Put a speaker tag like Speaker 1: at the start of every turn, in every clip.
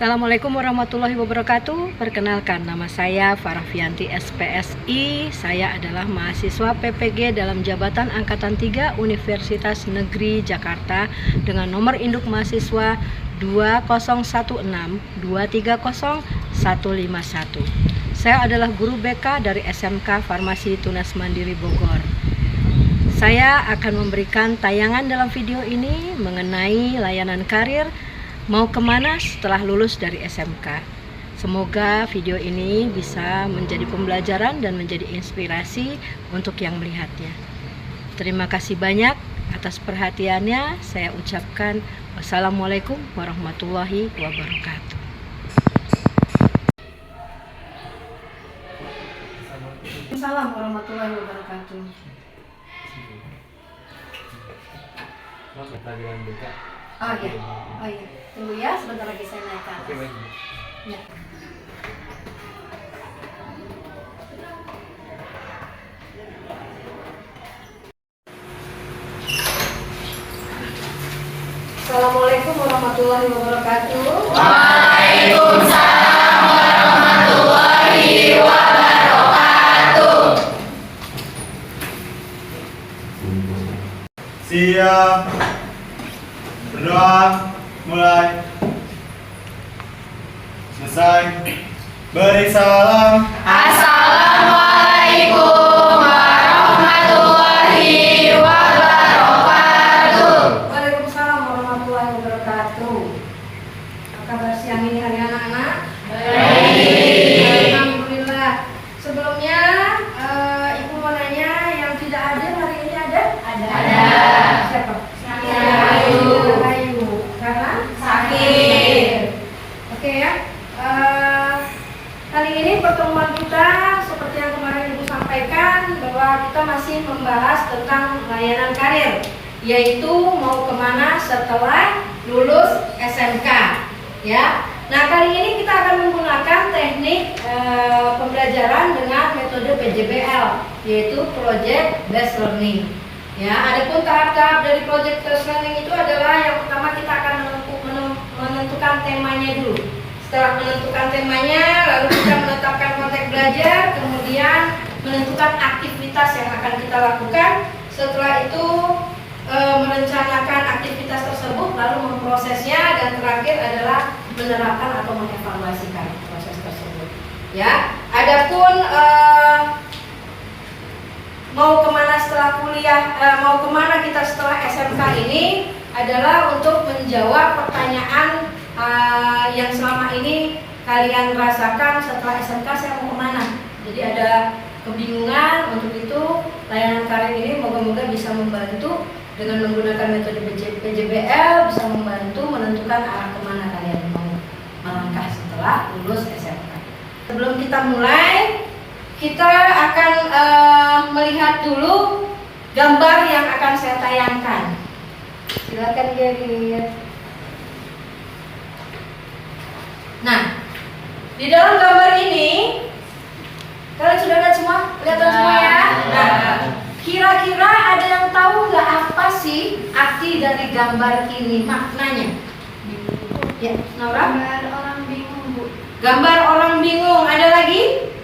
Speaker 1: Assalamualaikum warahmatullahi wabarakatuh. Perkenalkan, nama saya Farafianti SPSI. Saya adalah mahasiswa PPG dalam jabatan Angkatan 3 Universitas Negeri Jakarta dengan nomor induk mahasiswa 2016230151. Saya adalah guru BK dari SMK Farmasi Tunas Mandiri Bogor. Saya akan memberikan tayangan dalam video ini mengenai layanan karir mau kemana setelah lulus dari SMK. Semoga video ini bisa menjadi pembelajaran dan menjadi inspirasi untuk yang melihatnya. Terima kasih banyak atas perhatiannya. Saya ucapkan wassalamualaikum warahmatullahi wabarakatuh. Assalamualaikum warahmatullahi wabarakatuh. Oh iya, tunggu ya, sebentar lagi saya naik ke atas. Oke, baik. Ya. Assalamualaikum warahmatullahi wabarakatuh.
Speaker 2: Waalaikumsalam warahmatullahi wabarakatuh.
Speaker 3: Siap. Berdoa, mulai. Selesai. Beri salam.
Speaker 2: Assalamualaikum warahmatullahi wabarakatuh.
Speaker 1: Waalaikumsalam warahmatullahi wabarakatuh. Apa kabar siang ini hari anak-anak?
Speaker 2: Baik.
Speaker 1: Alhamdulillah. Sebelumnya Ibu mau nanya, yang tidak hadir hari ini ada?
Speaker 2: Ada.
Speaker 1: Siapa?
Speaker 2: Ayu.
Speaker 1: Karena
Speaker 2: Sakit.
Speaker 1: Oke ya. Kali ini pertemuan kita seperti yang kemarin Ibu sampaikan bahwa kita masih membahas tentang layanan karir, yaitu mau kemana setelah lulus SMK. Ya. Nah, kali ini kita akan menggunakan teknik pembelajaran dengan metode PJBL, yaitu Project Based Learning. Ya, adapun tahap-tahap dari Project Based Learning itu adalah yang pertama kita akan menentukan temanya dulu. Setelah menentukan temanya, lalu kita menetapkan konteks belajar, kemudian menentukan aktivitas yang akan kita lakukan. Setelah itu merencanakan aktivitas tersebut, lalu memprosesnya, dan terakhir adalah menerapkan atau mengevaluasikan proses tersebut. Ya, adapun mau kemana setelah kuliah, mau kemana kita setelah SMK ini adalah untuk menjawab pertanyaan yang selama ini kalian rasakan setelah SMK saya mau kemana. Jadi ada kebingungan. Untuk itu layanan karir ini moga-moga bisa membantu dengan menggunakan metode PJBL, bisa membantu menentukan arah kemana kalian mau melangkah setelah lulus SMK. Sebelum kita mulai, kita akan melihat dulu gambar yang akan saya tayangkan. Silakan dilihat. Nah, di dalam gambar ini kalian sudah lihat semua? Kelihatan semua ya? Nah, kira-kira ada yang tahu nggak apa sih arti dari gambar ini, maknanya? Ya, Naura?
Speaker 4: Gambar orang bingung, Bu.
Speaker 1: Gambar orang bingung. Ada lagi?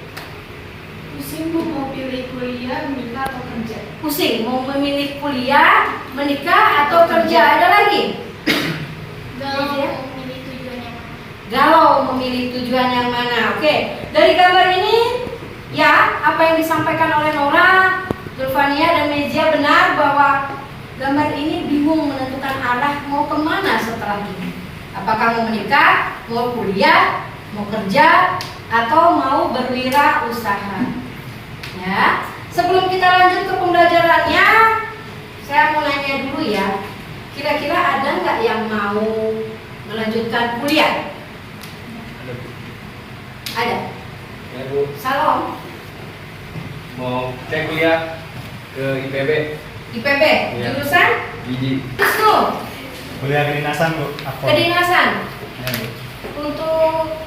Speaker 4: Pusing, Bu, mau pilih kuliah, menikah atau kerja.
Speaker 1: Pusing, mau memilih kuliah, menikah atau kerja. Ada lagi?
Speaker 4: Galau
Speaker 1: Iya.
Speaker 4: mau memilih tujuan yang mana.
Speaker 1: Galau memilih tujuan yang mana. Oke, dari gambar ini ya, apa yang disampaikan oleh Nora, Zulfania, dan Mejia benar bahwa gambar ini bingung menentukan arah mau kemana setelah ini. Apakah mau menikah, mau kuliah, mau kerja, atau mau berwirausaha. Ya, sebelum kita lanjut ke pembelajarannya, saya mau nanya dulu ya, kira-kira ada nggak yang mau melanjutkan kuliah? Ada.
Speaker 5: Ya, Bu.
Speaker 1: Salam.
Speaker 5: Mau cek kuliah ke IPB.
Speaker 1: IPB,
Speaker 5: Iya.
Speaker 1: jurusan?
Speaker 5: Biji.
Speaker 1: Wisnu,
Speaker 3: Kuliah kedinasan, Bu. Akpol.
Speaker 1: kedinasan.
Speaker 3: Ya, Bu.
Speaker 1: Untuk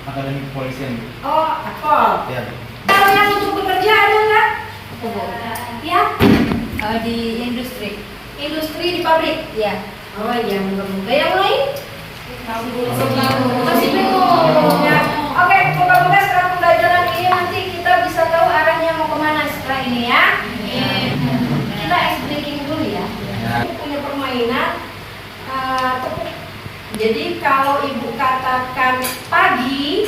Speaker 3: Akademi Kepolisian, Bu.
Speaker 1: Akpol.
Speaker 3: Ya, Bu.
Speaker 1: Kalau yang untuk bekerja ada nggak? Ya, di industri di pabrik. Ya. Oh iya, moga-moga yang lain. Masih bingung ya. Oke, moga-moga setelah pembelajaran ini nanti kita bisa tahu arahnya mau kemana setelah ini ya. Kita ice breaking dulu ya. Punya permainan tepuk. Jadi kalau ibu katakan pagi,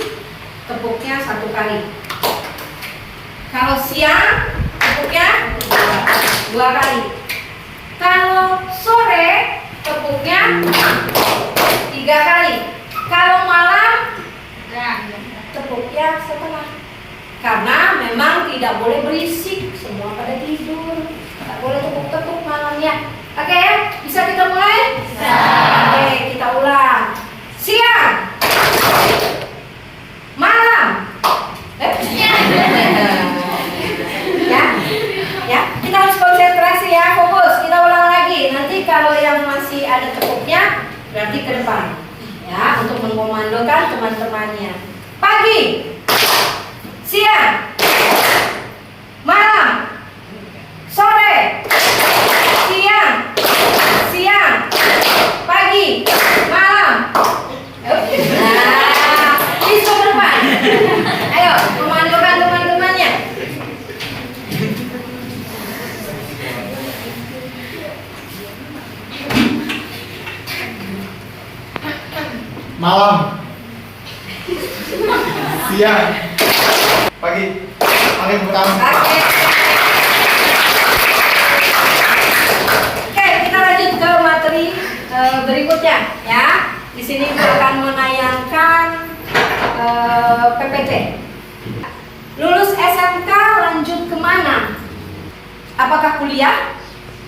Speaker 1: tepuknya 1 kali. Kalau siang, tepuknya 2 kali. Kalau sore, tepuknya 3 kali. Kalau malam, tepuknya setengah. Karena memang tidak boleh berisik, semua pada tidur. Tak boleh tepuk-tepuk malamnya. Oke ya, bisa kita mulai? Bisa. Oke, kita ulang. Siang, malam, ya, kita harus konsentrasi ya, fokus. Kita ulang lagi. Nanti kalau yang masih ada tepuknya, berarti ke depan, ya, untuk mengkomandokan teman-temannya. Pagi, siang, malam, sore, siang, pagi, malam. Nah, itu ke depan. Ayo, komandokan teman-temannya.
Speaker 3: Malam, siang, pagi. Paling pertama.
Speaker 1: Oke, kita lanjut ke materi berikutnya ya. Di sini kita akan menayangkan PPT. Lulus SMK lanjut kemana? Apakah kuliah?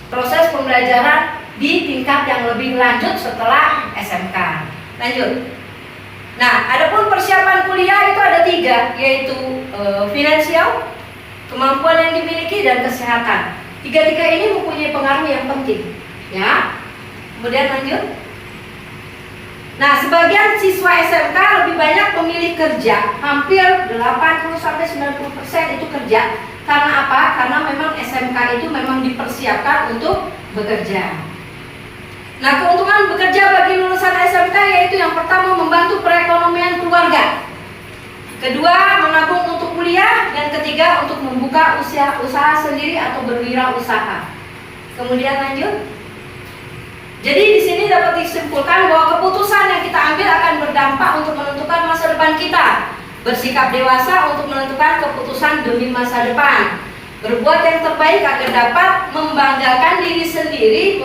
Speaker 1: Proses pembelajaran di tingkat yang lebih lanjut setelah SMK. Lanjut. Nah, adapun persiapan kuliah itu ada 3, yaitu finansial, kemampuan yang dimiliki, dan kesehatan. 3 ini mempunyai pengaruh yang penting, ya. Kemudian lanjut. Nah, sebagian siswa SMK lebih banyak memilih kerja, hampir 80-90% itu kerja. Karena apa? Karena memang SMK itu memang dipersiapkan untuk bekerja. Nah, keuntungan bekerja bagi lulusan SMK yaitu yang pertama membantu perekonomian keluarga, kedua menabung untuk kuliah, dan ketiga untuk membuka usaha sendiri atau berwirausaha. Kemudian lanjut. Jadi di sini dapat disimpulkan bahwa keputusan yang kita ambil akan berdampak untuk menentukan masa depan kita. Bersikap dewasa untuk menentukan keputusan demi masa depan. Berbuat yang terbaik agar dapat membanggakan diri sendiri,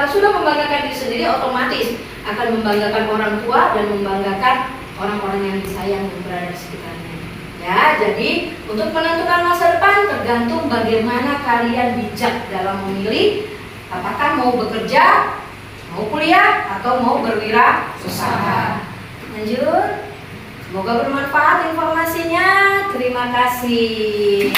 Speaker 1: sudah membanggakan diri sendiri, otomatis akan membanggakan orang tua dan membanggakan orang-orang yang disayang yang berada di sekitarnya. Ya, jadi untuk menentukan masa depan tergantung bagaimana kalian bijak dalam memilih apakah mau bekerja, mau kuliah, atau mau berwirausaha. Lanjut. Semoga bermanfaat informasinya. Terima kasih.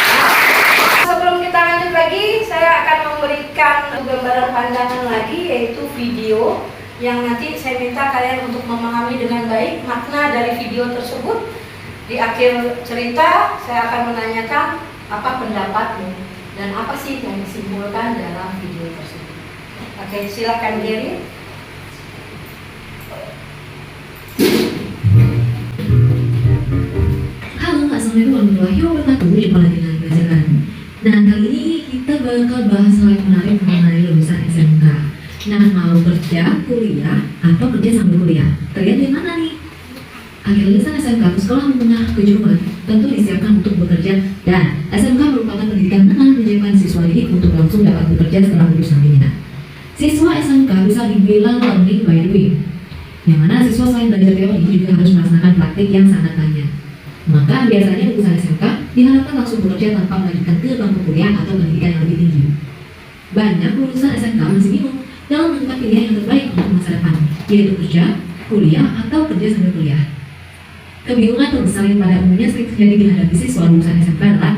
Speaker 1: Sebelum kita lanjut lagi, saya akan memberikan gambaran pandangan lagi, yaitu video yang nanti saya minta kalian untuk memahami dengan baik makna dari video tersebut. Di akhir cerita, saya akan menanyakan apa pendapatmu dan apa sih yang disimpulkan dalam video tersebut. Oke, silakan Gary.
Speaker 2: Halo, assalamualaikum warahmatullahi wabarakatuh. Jumpa lagi dengan belajar kami. Nah, kali ini kita bakal bahas hal yang menarik mengenai lulusan SMK. Nah, mau kerja, kuliah, atau kerja sambil kuliah? Kalian di mana nih? Akhir lulusan SMK atau sekolah menengah kejuruan tentu disiapkan untuk bekerja, dan SMK merupakan pendidikan yang menyiapkan siswa didik untuk langsung dapat bekerja setelah lulus nantinya. Siswa SMK bisa dibilang learning by doing, yang mana siswa selain belajar teori juga harus melaksanakan praktik yang sangat banyak. Maka biasanya lulusan SMK diharapkan langsung bekerja tanpa melanjutkan ke bangku kuliah atau pendidikan yang lebih tinggi. Banyak lulusan SMK masih bingung dalam menentukan pilihan yang terbaik untuk masa depan, yaitu kerja, kuliah, atau kerja sambil kuliah. Kebingungan terbesar yang pada umumnya sering terjadi dihadapi siswa lulusan SMK adalah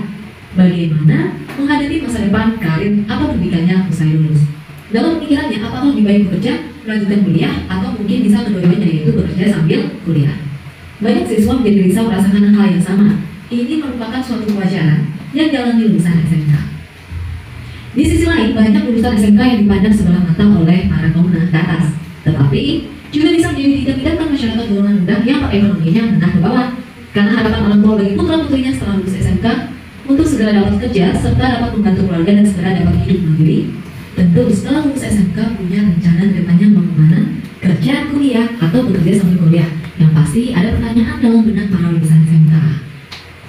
Speaker 2: bagaimana menghadapi masa depan, karir, atau pendidikannya usai lulus. Dalam pemikirannya, apakah lebih baik bekerja, melanjutkan kuliah, atau mungkin bisa kedua-duanya, yaitu bekerja sambil kuliah. Banyak siswa menjadi risau merasakan hal yang sama. Ini merupakan suatu kewajaran yang dialami lulusan SMK. Di sisi lain, banyak lulusan SMK yang dipandang sebelah mata oleh para kaum menengah ke atas, tetapi juga bisa menjadi tidak masyarakat golongan rendah yang ekonominya menengah ke bawah. Karena harapan orang tua bagi putra-putrinya setelah lulus SMK untuk segera dapat kerja serta dapat membantu keluarga dan segera dapat hidup mandiri. Tentu setelah lulus SMK punya rencana kedepannya mau kemana, kerja, kuliah, atau bekerja sambil kuliah. Yang pasti ada pertanyaan dalam benak para lulusan SMK.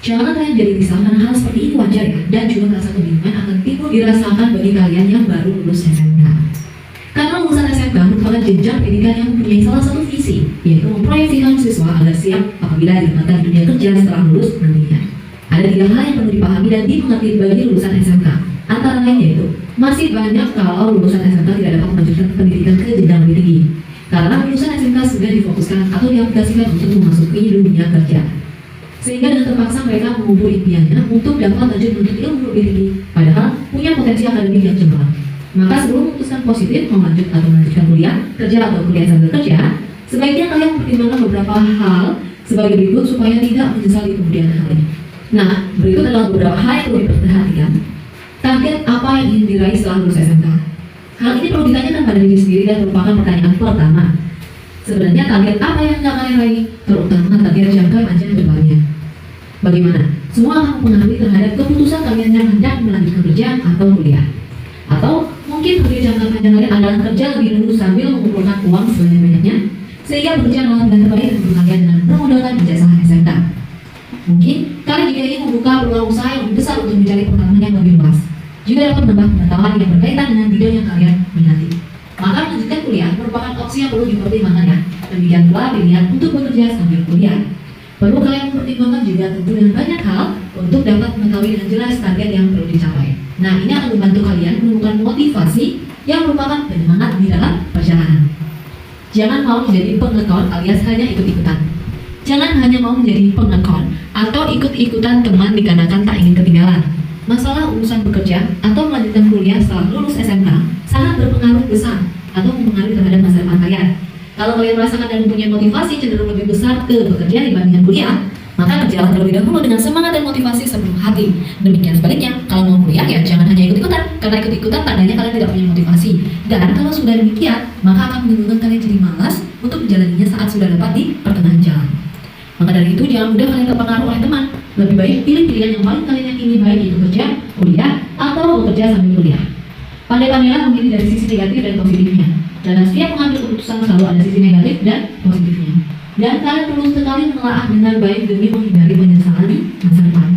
Speaker 2: Jangan kalian jadi risau karena hal seperti ini wajar ya, dan juga rasa kebingungan akan timbul dirasakan bagi kalian yang baru lulus SMK. Karena lulusan SMK merupakan jenjang pendidikan yang mempunyai salah satu visi, yaitu memproyeksikan siswa agar siap apabila ditempatkan di dunia kerja setelah lulus nantinya. Ada 3 hal yang perlu dipahami dan dimengerti bagi lulusan SMK. Antara lain yaitu, masih banyak kalau lulusan SMK tidak dapat melanjutkan pendidikan ke jenjang lebih tinggi. Karena lulusan SMK sudah difokuskan atau diaplikasikan untuk memasuki dunia kerja. Sehingga dengan terpaksa mereka mengubur impiannya untuk dapat lanjut menuntut ilmu lebih tinggi, padahal punya potensi akademik yang cemerlang. Maka sebelum memutuskan positif melanjut atau melanjutkan kuliah, kerja atau kuliah sambil kerja, sebaiknya kalian mempertimbangkan beberapa hal sebagai berikut supaya tidak menyesal di kemudian hari. Nah, berikut adalah beberapa hal yang perlu diperhatikan. Target apa yang ingin diraih setelah lulus SMK? Hal ini perlu ditanyakan pada diri sendiri dan merupakan pertanyaan pertama. Sebenarnya target apa yang hendak kalian raih, terutama target jangka panjang ke depannya. Bagaimana? Semua akan mempengaruhi terhadap keputusan kalian yang hendak melanjutkan kerja atau kuliah. Atau mungkin target jangka panjang kalian adalah kerja lebih dulu sambil mengumpulkan uang sebanyak-banyaknya, sehingga bekerja dengan dengan terbaik untuk kalian dengan bermodalkan ijazah SMK. Mungkin kalian juga ingin membuka peluang usaha yang lebih besar untuk mencari pengalaman yang lebih luas. Juga dapat menambah pengetahuan yang berkaitan dengan bidang yang kalian minati. Maka melanjutkan kuliah merupakan opsi yang perlu dipertimbangkan ya. Demikian pula pilihan untuk bekerja sambil kuliah. Perlu kalian pertimbangkan juga tentu dengan banyak hal untuk dapat mengetahui dengan jelas target yang perlu dicapai. Nah, ini akan membantu kalian menemukan motivasi yang merupakan penyemangat di dalam perjalanan. Jangan mau menjadi pengekor alias hanya ikut-ikutan. Jangan hanya mau menjadi pengekor atau ikut-ikutan teman dikarenakan tak ingin ketinggalan. Masalah urusan bekerja atau melanjutkan kuliah setelah lulus SMK sangat berpengaruh besar atau mempengaruhi terhadap masa depan kalian. Kalau kalian merasakan dan mempunyai motivasi cenderung lebih besar ke bekerja dibandingkan kuliah, maka kerjalah terlebih dahulu dengan semangat dan motivasi sepenuh hati. Demikian sebaliknya, kalau mau kuliah ya jangan hanya ikut-ikutan, karena ikut-ikutan tandanya kalian tidak punya motivasi. Dan kalau sudah demikian, maka akan menimbulkan kalian jadi malas untuk menjalaninya saat sudah dapat di pertengahan jalan. Maka dari itu jangan mudah kalian terpengaruh oleh teman. Lebih baik pilih pilihan yang paling kalian yakini, baik itu kerja, kuliah, atau bekerja sambil kuliah. Pandai-pandailah memilih dari sisi negatif dan positifnya. Dalam setiap mengambil keputusan selalu ada sisi negatif dan positifnya. Dan kalian perlu sekali menelaah dengan baik demi menghindari penyesalan di masa depan.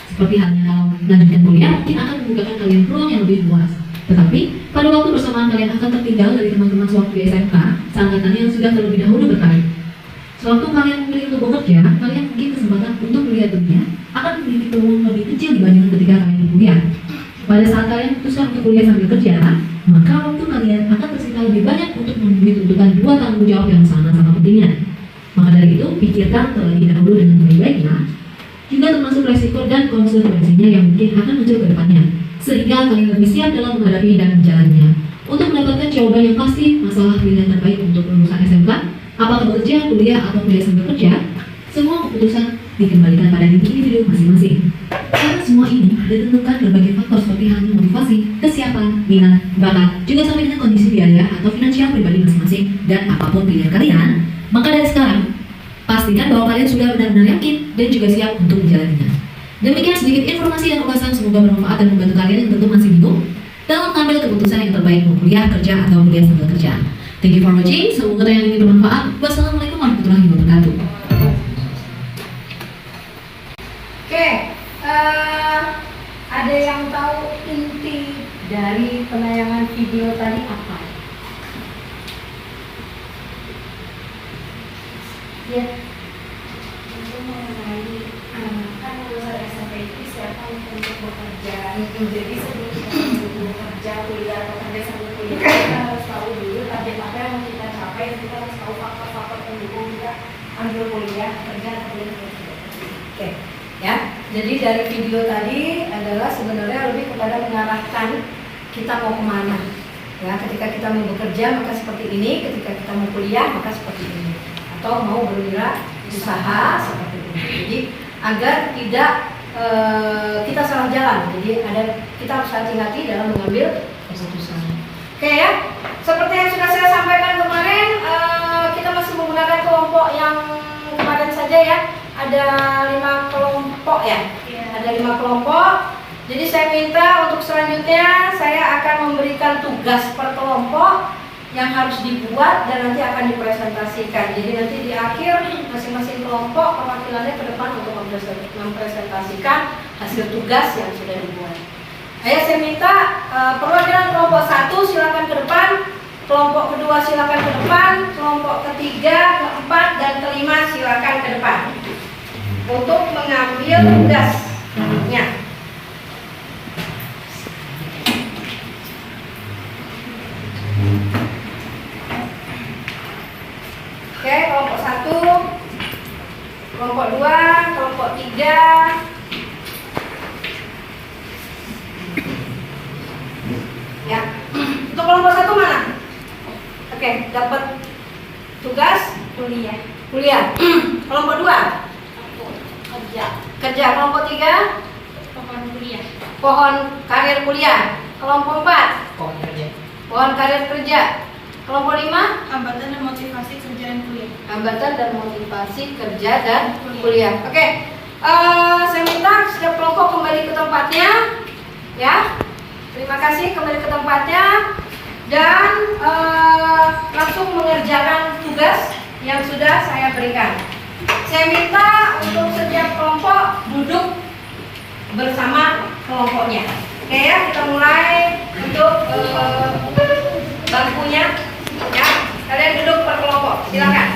Speaker 2: Seperti halnya kalau melanjutkan kuliah mungkin akan membukakan kalian peluang yang lebih luas. Tetapi pada waktu bersamaan kalian akan tertinggal dari teman-teman sewaktu di SMK, seangkatan yang sudah terlebih dahulu berkarir. Sewaktu kalian memilih untuk bekerja, kalian mungkin kesempatan untuk melihat dunia akan memiliki peluang lebih kecil dibandingkan ketika kalian berkuliah. Pada saat kalian memutuskan untuk kuliah sambil kerja, maka waktu kalian akan tersita lebih banyak untuk memenuhi tuntutan 2 tanggung jawab yang sama-sama pentingnya. Maka dari itu, pikirkan terlebih dahulu dengan baik-baiknya, juga termasuk resiko dan konsekuensinya yang mungkin akan muncul ke depannya, sehingga kalian lebih siap dalam menghadapi dan menjalannya. Untuk mendapatkan jawaban yang pasti, masalah pilihan terbaik untuk lulusan SMK, apakah bekerja, kuliah, atau kuliah sambil kerja, semua keputusan dikembalikan pada diri individu masing-masing. Karena semua ini ditentukan berbagai faktor seperti halnya motivasi, kesiapan, minat, bakat, juga sampai dengan kondisi biaya atau finansial pribadi masing-masing, dan apapun pilihan kalian. Maka dari sekarang, pastikan bahwa kalian sudah benar-benar yakin dan juga siap untuk menjalaninya. Demikian sedikit informasi dan ulasan, semoga bermanfaat dan membantu kalian yang tentu masih bingung dalam mengambil keputusan yang terbaik mau kuliah, kerja, atau kuliah sambil kerja. Thank you for watching, semoga tayangan ini bermanfaat. Wassalamualaikum warahmatullahi wabarakatuh.
Speaker 1: Oke, ada yang tahu inti dari penayangan video tadi apa? Ya.
Speaker 4: Itu mengenai kan lulusan SMP itu siapa untuk bekerja. Jadi sebelum kita bekerja, kuliah atau kerja sambil kuliah, kita harus tahu dulu target apa yang mau kita capai, dan kita harus tahu faktor-faktor pendukung kita ambil kuliah, kerja atau kuliah.
Speaker 1: Oke, ya. Jadi dari video tadi adalah sebenarnya lebih kepada mengarahkan kita mau kemana. Ya, ketika kita mau bekerja maka seperti ini, ketika kita mau kuliah maka seperti ini, atau mau berusaha seperti ini. Jadi agar tidak kita salah jalan. Jadi kita harus hati-hati dalam mengambil keputusan. Oke ya, seperti yang sudah saya sampaikan kemarin, kita masih menggunakan kelompok ada 5 kelompok ya.
Speaker 4: Iya.
Speaker 1: Ada 5 kelompok. Jadi saya minta untuk selanjutnya saya akan memberikan tugas per kelompok yang harus dibuat dan nanti akan dipresentasikan. Jadi nanti di akhir masing-masing kelompok perwakilannya ke depan untuk mempresentasikan hasil tugas yang sudah dibuat. Ayo saya minta perwakilan kelompok 1 silakan ke depan, kelompok kedua silakan ke depan, kelompok ketiga, keempat dan kelima silakan ke depan untuk mengambil tugasnya. Oke, kelompok 1, kelompok 2, kelompok 3. Ya, untuk kelompok 1 mana? Oke, dapat tugas
Speaker 4: Kuliah.
Speaker 1: kuliah. Kelompok 2,
Speaker 4: Kerja.
Speaker 1: kerja. Kelompok 3,
Speaker 4: Pohon kuliah.
Speaker 1: pohon karir kuliah. Kelompok 4,
Speaker 5: Pohon kerja.
Speaker 1: pohon karir kerja. Kelompok 5,
Speaker 4: Hambatan dan motivasi kerja dan kuliah.
Speaker 1: hambatan dan motivasi kerja dan kuliah. Oke, saya minta setiap kelompok kembali ke tempatnya, ya. Terima kasih, kembali ke tempatnya dan langsung mengerjakan tugas yang sudah saya berikan. Saya minta untuk setiap kelompok duduk bersama kelompoknya. Oke ya, kita mulai untuk bangkunya. Ya, kalian duduk per kelompok. Silakan.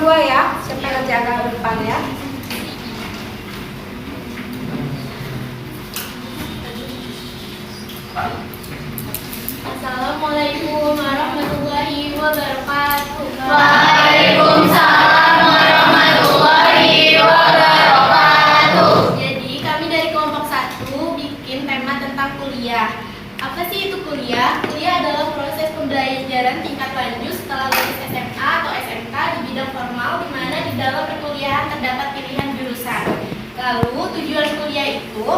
Speaker 1: kedua ya, siapa yang jaga ke depan ya.
Speaker 4: Assalamualaikum warahmatullahi wabarakatuh.
Speaker 6: Waalaikumsalam warahmatullahi wabarakatuh.
Speaker 4: Jadi kami dari kelompok 1 bikin tema tentang kuliah. Apa sih itu kuliah? Kuliah adalah proses pembelajaran tingkat lanjut setelah lulus SMA atau SMK di bidang formal, di mana di dalam perkuliahan terdapat pilihan jurusan. Lalu tujuan kuliah itu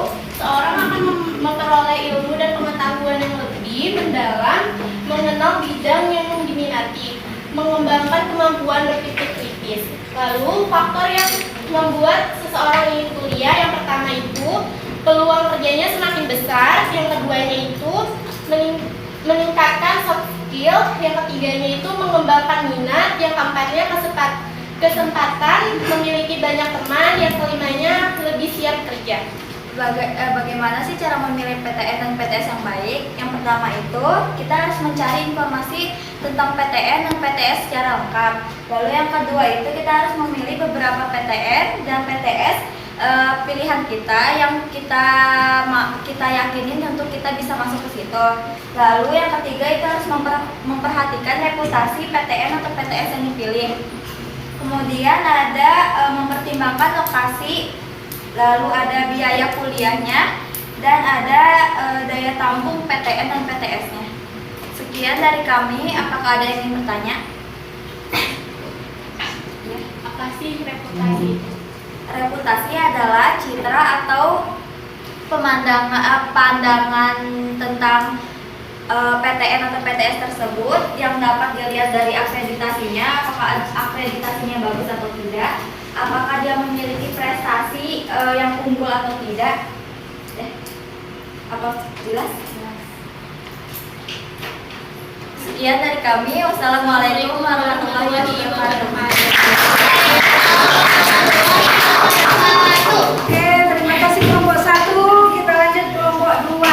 Speaker 4: seorang akan memperoleh ilmu dan pengetahuan yang lebih mendalam, mengenal bidang yang diminati, mengembangkan kemampuan berpikir kritis. Lalu faktor yang membuat seseorang ingin kuliah, yang pertama itu peluang kerjanya semakin besar, yang keduanya itu meningkatkan soft skill, yang ketiganya itu mengembangkan minat, yang keempatnya kesempatan memiliki banyak teman, yang kelimanya lebih siap kerja.
Speaker 6: Bagaimana sih cara memilih PTN dan PTS yang baik? Yang pertama itu kita harus mencari informasi tentang PTN dan PTS secara lengkap. Lalu yang kedua itu kita harus memilih beberapa PTN dan PTS pilihan kita yang kita yakinin untuk kita bisa masuk ke situ. Lalu yang ketiga itu harus memperhatikan reputasi PTN atau PTS yang dipilih. Kemudian ada mempertimbangkan lokasi, lalu ada biaya kuliahnya, dan ada daya tampung PTN dan PTS-nya. Sekian dari kami, apakah ada yang ingin bertanya? Ya.
Speaker 4: Apa sih reputasi?
Speaker 6: Reputasi adalah citra atau pandangan tentang PTN atau PTS tersebut yang dapat dilihat dari akreditasinya, apakah akreditasinya bagus atau tidak, apakah dia memiliki prestasi yang unggul atau tidak. Apa jelas? Sekian dari kami. Wassalamualaikum warahmatullahi wabarakatuh.
Speaker 1: Oke, terima kasih kelompok 1. Kita lanjut kelompok 2.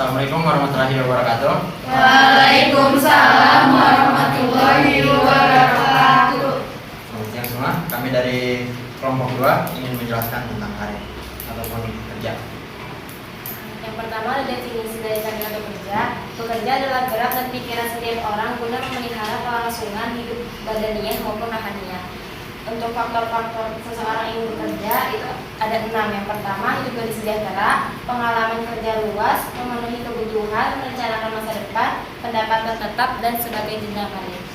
Speaker 3: Assalamualaikum warahmatullahi wabarakatuh.
Speaker 6: Waalaikumsalam warahmatullahi wabarakatuh.
Speaker 3: Selamat siang semua. Kami dari kelompok 2 ingin menjelaskan tentang karir ataupun kerja.
Speaker 4: Yang pertama ada definisi dari karir atau kerja. Bekerja adalah gerak dan pikiran setiap orang guna memelihara kelangsungan hidup badaniah maupun rohaniah. Untuk faktor-faktor seseorang ingin bekerja itu ada 6. Yang pertama, hidup lebih sejahtera, pengalaman kerja luas, memenuhi kebutuhan, merencanakan masa depan, pendapatan tetap, dan sebagai jenjang karir.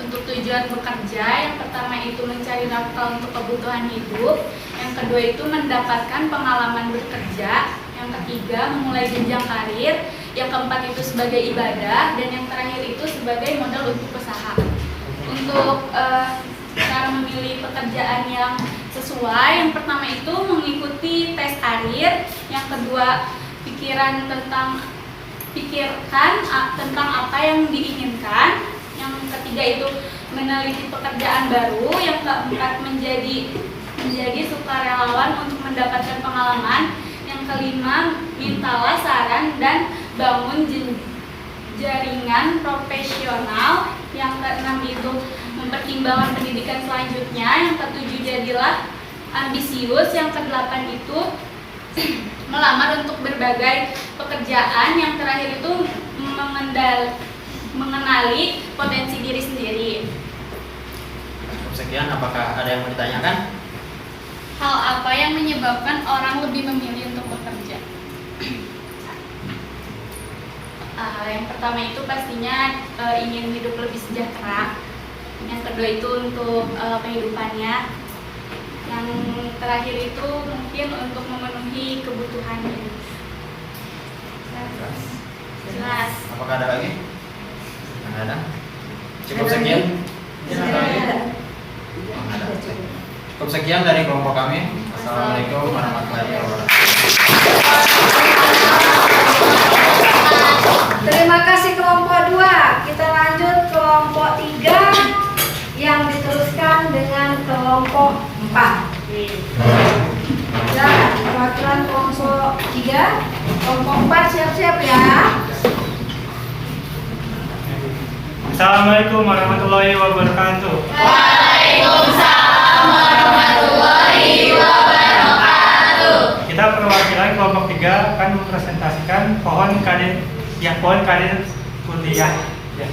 Speaker 4: Untuk tujuan bekerja, yang pertama itu mencari nafkah untuk kebutuhan hidup, yang kedua itu mendapatkan pengalaman bekerja, yang ketiga memulai jenjang karir, yang keempat itu sebagai ibadah, dan yang terakhir itu sebagai modal untuk usaha. Untuk cara memilih pekerjaan yang sesuai, yang pertama itu mengikuti tes karir, yang kedua pikirkan tentang apa yang diinginkan, yang ketiga itu meneliti pekerjaan baru, yang keempat menjadi sukarelawan untuk mendapatkan pengalaman, yang kelima mintalah saran dan bangun jaringan profesional, yang keenam itu mempertimbangkan pendidikan selanjutnya, yang ketujuh jadilah ambisius, yang kedelapan itu melamar untuk berbagai pekerjaan, yang terakhir itu mengenali potensi diri sendiri.
Speaker 3: Cukup sekian, apakah ada yang mau ditanyakan?
Speaker 4: Hal apa yang menyebabkan orang lebih memilih untuk bekerja? Yang pertama itu pastinya ingin hidup lebih sejahtera. Yang kedua itu untuk kehidupannya. Yang terakhir itu mungkin untuk memenuhi kebutuhan hidup. Jelas.
Speaker 3: Apakah ada lagi? Tidak ada. Cukup sekian.
Speaker 1: Ada.
Speaker 3: Ada. Cukup sekian dari kelompok kami. Assalamualaikum warahmatullahi wabarakatuh.
Speaker 1: Terima kasih kelompok 2. Kita lanjut kelompok 3 yang diteruskan dengan kelompok 4. Dan perwakilan kelompok 3, kelompok 4 siap-siap ya.
Speaker 7: Assalamualaikum warahmatullahi wabarakatuh.
Speaker 6: Waalaikumsalam warahmatullahi wabarakatuh.
Speaker 7: Kita perwakilan kelompok 3 akan mempresentasikan pohon karir kuliah. Ya.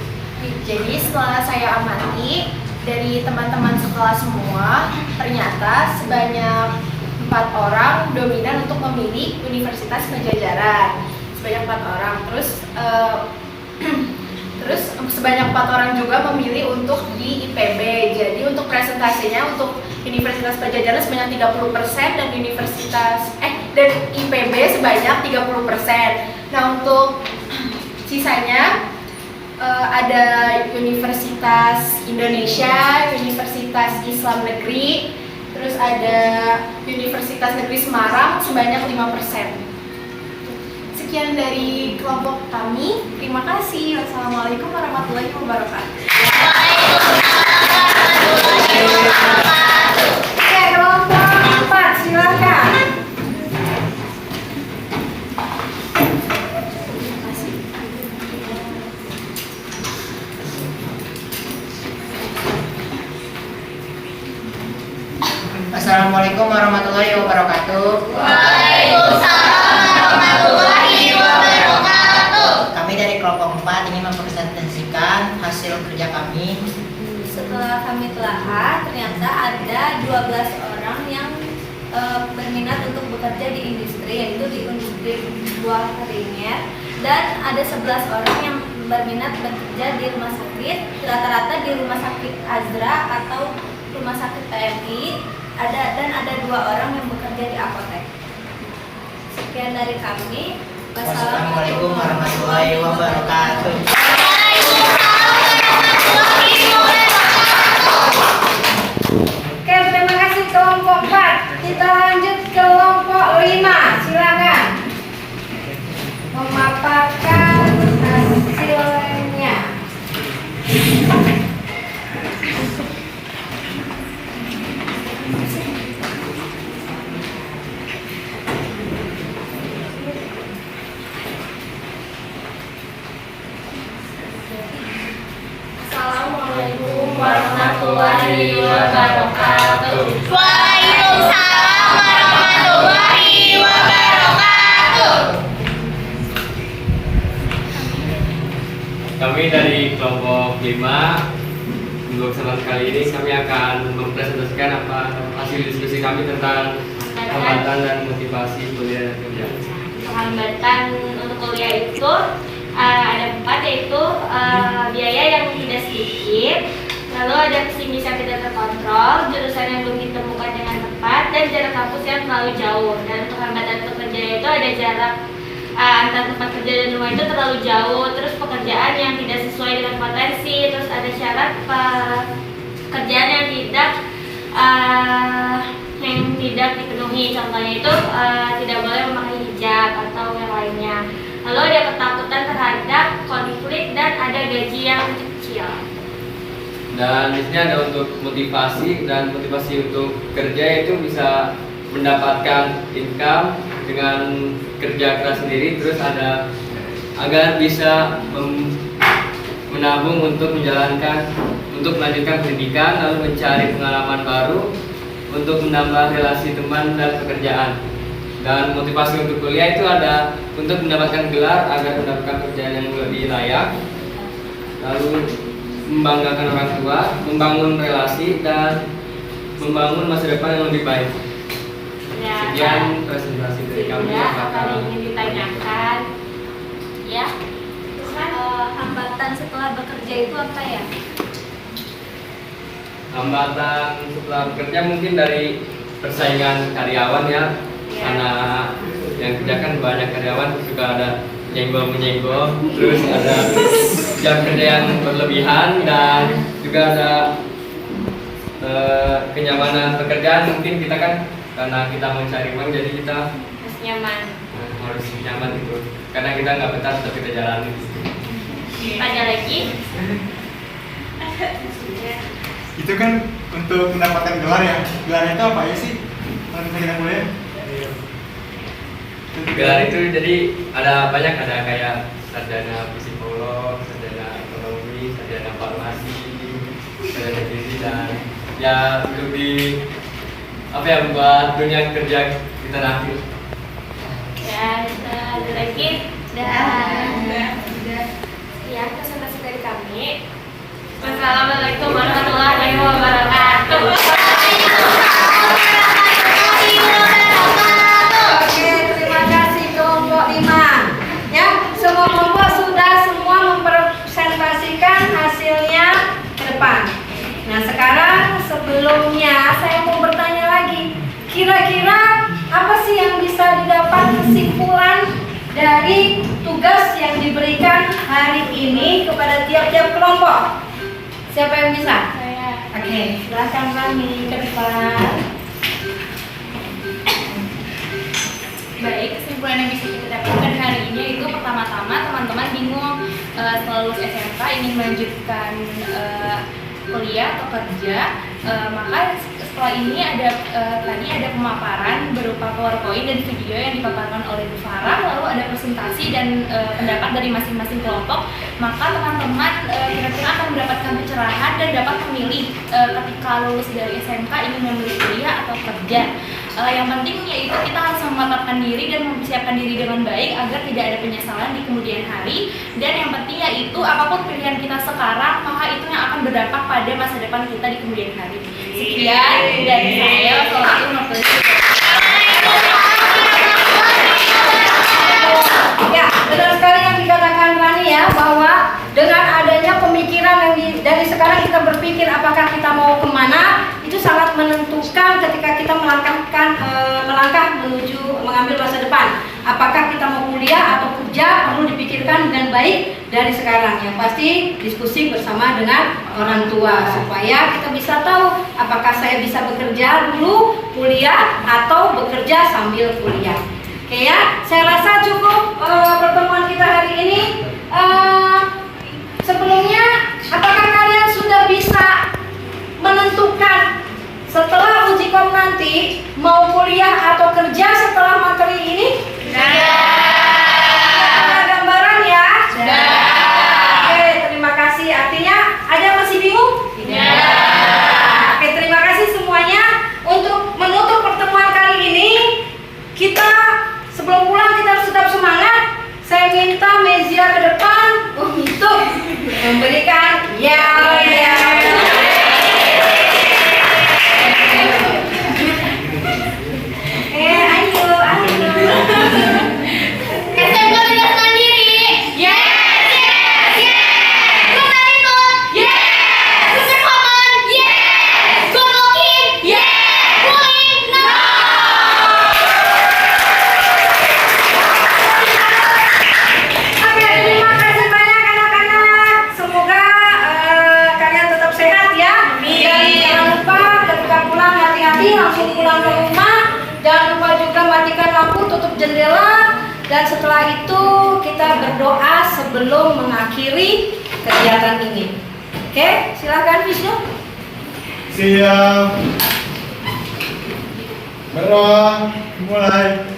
Speaker 4: Jadi setelah saya amati dari teman-teman sekolah semua, ternyata sebanyak 4 orang dominan untuk memilih Universitas Pajajaran. Sebanyak 4 orang. Terus sebanyak 4 orang juga memilih untuk di IPB. Jadi untuk presentasinya untuk Universitas Pajajaran sebanyak 30% dan dan IPB sebanyak 30%. Nah, untuk sisanya ada Universitas Indonesia, Universitas Islam Negeri, terus ada Universitas Negeri Semarang sebanyak 5%. Sekian dari kelompok kami. Terima kasih. Wassalamualaikum warahmatullahi wabarakatuh.
Speaker 1: Oke, kelompok 4 silakan.
Speaker 8: Assalamualaikum warahmatullahi wabarakatuh.
Speaker 6: Waalaikumsalam warahmatullahi wabarakatuh.
Speaker 8: Kami dari kelompok 4 ingin mempresentasikan hasil kerja kami.
Speaker 6: Setelah kami telaah, ternyata ada 12 orang yang berminat untuk bekerja di industri, yaitu di industri buah Karinger, dan ada 11 orang yang berminat bekerja di rumah sakit, rata-rata di rumah sakit Azra atau rumah sakit PMI, dan ada 2 orang yang bekerja di apotek. Sekian dari kami.
Speaker 8: Wassalamualaikum warahmatullahi wabarakatuh.
Speaker 1: Oke, terima kasih kelompok 4. Kita lanjut kelompok 5. Silakan memaparkan hasilnya.
Speaker 4: Assalamualaikum warahmatullahi wabarakatuh.
Speaker 6: Waalaikumsalam warahmatullahi wabarakatuh.
Speaker 5: Kami dari kelompok 5 untuk kesempatan kali ini kami akan mempresentasikan hasil diskusi kami tentang hambatan dan motivasi kuliah dan kerja.
Speaker 4: Hambatan untuk kuliah itu ada 4, yaitu biaya yang tidak sedikit, lalu ada pesimis yang tidak terkontrol, jurusan yang belum ditemukan dengan tepat, dan jarak kampus yang terlalu jauh. Dan untuk hambatan pekerja itu ada jarak antar tempat kerja dan rumah itu terlalu jauh, terus pekerjaan yang tidak sesuai dengan potensi, terus ada syarat pekerjaan yang tidak dipenuhi. Contohnya itu tidak boleh memakai hijab atau yang lainnya. Lalu ada ketakutan terhadap konflik dan ada gaji yang kecil.
Speaker 5: Dan di sini ada untuk motivasi, dan motivasi untuk kerja itu bisa mendapatkan income dengan kerja keras sendiri, terus ada agar bisa menabung untuk melanjutkan pendidikan, lalu mencari pengalaman baru untuk menambah relasi teman dan pekerjaan. Dan motivasi untuk kuliah itu ada untuk mendapatkan gelar agar mendapatkan pekerjaan yang lebih layak, lalu membanggakan orang tua, membangun relasi, dan membangun masa depan yang lebih baik. Sekian presentasi dari kami.
Speaker 4: Kali ingin ditanyakan, ya.
Speaker 6: Hambatan setelah bekerja itu apa ya?
Speaker 5: Hambatan setelah bekerja mungkin dari persaingan karyawan ya. Karena yang kerja kan banyak karyawan, juga ada menyenggol, terus ada jam kerja yang berlebihan, dan juga ada kenyamanan pekerjaan. Mungkin kita kan karena kita mau cari uang, jadi kita
Speaker 4: Harus nyaman.
Speaker 5: harus nyaman gitu. Karena kita nggak betah, tetap kita jalani.
Speaker 4: Tanya lagi.
Speaker 7: Itu kan untuk mendapatkan gelar ya. Gelarnya itu apa aja sih? Kalau kita kuliah?
Speaker 5: Gelar itu jadi ada banyak, ada kayak sarjana psikolog, sarjana ekonomi, sarjana farmasi, sarjana gizi, dan ya lebih apa ya, buat dunia kerja kita nanti.
Speaker 4: Dan ada lagi. Dan ya, presentasi dari kami. Wassalamualaikum warahmatullahi wabarakatuh.
Speaker 1: Oke, terima kasih kelompok 5. Ya, semua kelompok sudah semua mempresentasikan hasilnya ke depan. Nah, sekarang sebelumnya saya mau bertanya lagi. Kira-kira apa sih yang bisa didapat kesimpulan dari tugas yang diberikan hari ini kepada tiap-tiap kelompok? Siapa yang bisa?
Speaker 4: Saya.
Speaker 1: Oke, silakan kami ke depan.
Speaker 6: Baik, kesimpulan yang bisa kita dapatkan hari ini itu pertama-tama teman-teman bingung setelah lulus SMK ingin melanjutkan kuliah atau kerja, maka setelah ini tadi ada pemaparan berupa PowerPoint dan video yang dipaparkan oleh Bu Farah, lalu ada presentasi dan pendapat dari masing-masing kelompok. Maka teman-teman kira-kira akan mendapatkan pencerahan dan dapat memilih ketika lulus dari SMK ingin memilih kuliah atau kerja. Yang penting yaitu kita harus memantapkan diri dan mempersiapkan diri dengan baik agar tidak ada penyesalan di kemudian hari. Dan yang penting yaitu apapun pilihan kita sekarang, maka itu yang akan berdampak pada masa depan kita di kemudian hari. Sekian dari saya.
Speaker 1: Ya, benar sekali yang dikatakan Rani ya, bahwa dengan adanya pemikiran yang dari sekarang kita berpikir apakah kita mau kemana, itu sangat menentukan ketika kita melangkah menuju mengambil masa depan. Apakah kita mau kuliah atau kerja, perlu dipikirkan dengan baik dari sekarang. Yang pasti diskusi bersama dengan orang tua supaya kita bisa tahu apakah saya bisa bekerja dulu kuliah atau bekerja sambil kuliah. Oke ya, saya rasa cukup pertemuan kita hari ini. Sebelumnya, apakah kalian sudah bisa menentukan setelah uji kom nanti mau kuliah atau kerja setelah materi ini? Ada gambaran ya? Oke, terima kasih. Artinya ada yang masih bingung? Oke, terima kasih semuanya. Untuk menutup pertemuan kali ini, kita sebelum pulang kita harus tetap semangat. Saya minta Mezia ke depan untuk memberikan yel-yel. Langsung pulang ke rumah, jangan lupa juga matikan lampu, tutup jendela, dan setelah itu kita berdoa sebelum mengakhiri kegiatan ini. Oke, silakan Wisnu.
Speaker 7: Siap. Berdoa, mulai.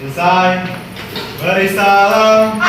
Speaker 7: Selesai. Beri salam.